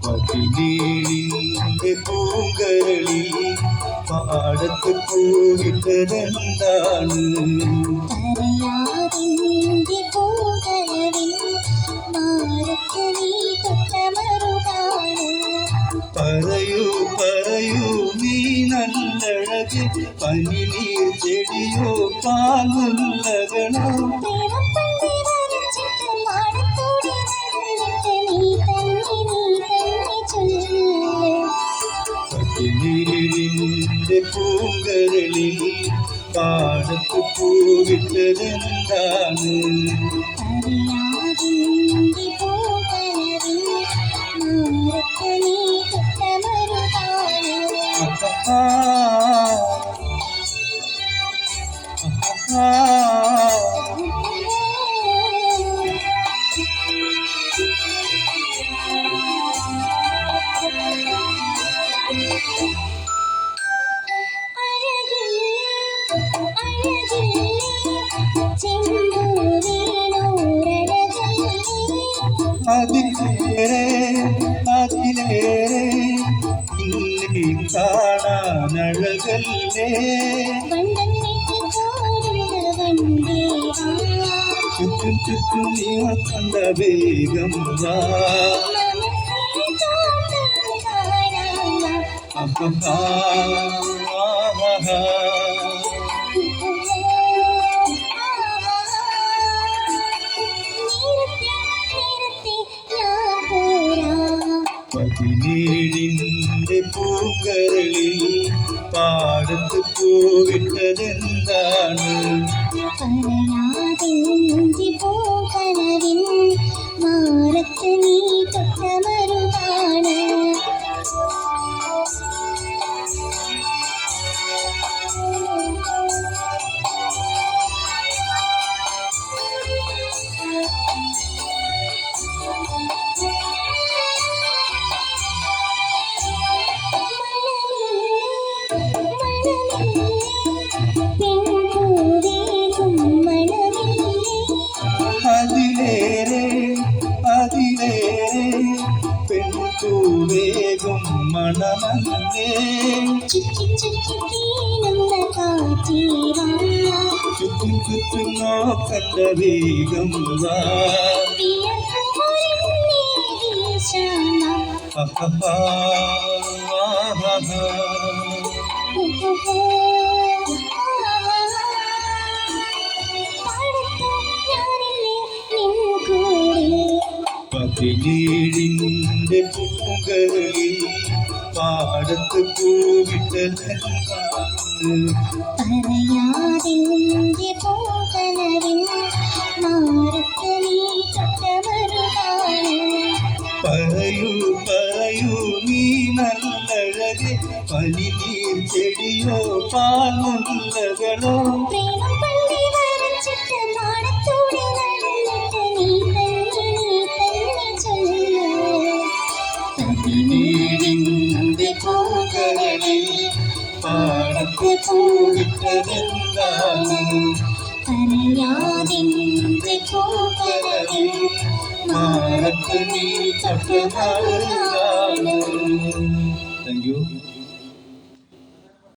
പതിനേഴിന്റെ പൂങ്കരളിൽ പാടത്ത് പോയിട്ടതെന്താണ്? പറയൂ പറയൂ നീ നല്ലഴക്, പനിനീർ ചെടിയോ പാലുള്ളകണോ? പതിനേഴിന്റെ പൂങ്കരളിൽ പാടത്ത് പോയിട്ടതെന്താണ്? അതിലേറെ അതിലേറെ ഇല്ലേ കാണാനഴകല്ലേ, ചുറ്റും ചുറ്റും നീ കണ്ട വേഗം വാ. പതിനേഴിന്റെ പൂങ്കരളിൽ പാടത്ത് പോയിട്ടതെന്താണ്? മാറത്ത് നീ തൊട്ടമരുതാണ്. അതിലേറെ അതിലേറെ പെൺപൂവേകും മണമങ്ങേ, ചുറ്റും ചുറ്റും നോക്കണ്ട വേഗം വാ. പതിനേഴിന്റെ പൂങ്കരളിൽ പാടത്ത് പോയിട്ടതെന്താണ്? പറയാതിന്റെ പൂങ്കനവിൻ മാറത്ത് നീ തൊട്ടമരുതാണ്. പറയൂ പറയൂ നീ നല്ലഴക്, പനിനീർ ചെടിയോ പാലുള്ളകണോ? പ്രേമം പള്ളി വരച്ചിട്ട് മാടത്തോടെ നടന്നിട്ട് നീ തന്നെ ചൊല്ലു. പതിനേഴിന്റെ പൂങ്കരളിൽ പാടത്ത് പോയിട്ടതെന്താണ്? പറയാതിന്റെ പൂങ്കനവിൻ മാറത്ത് നീ തൊട്ടമരുതാണ്.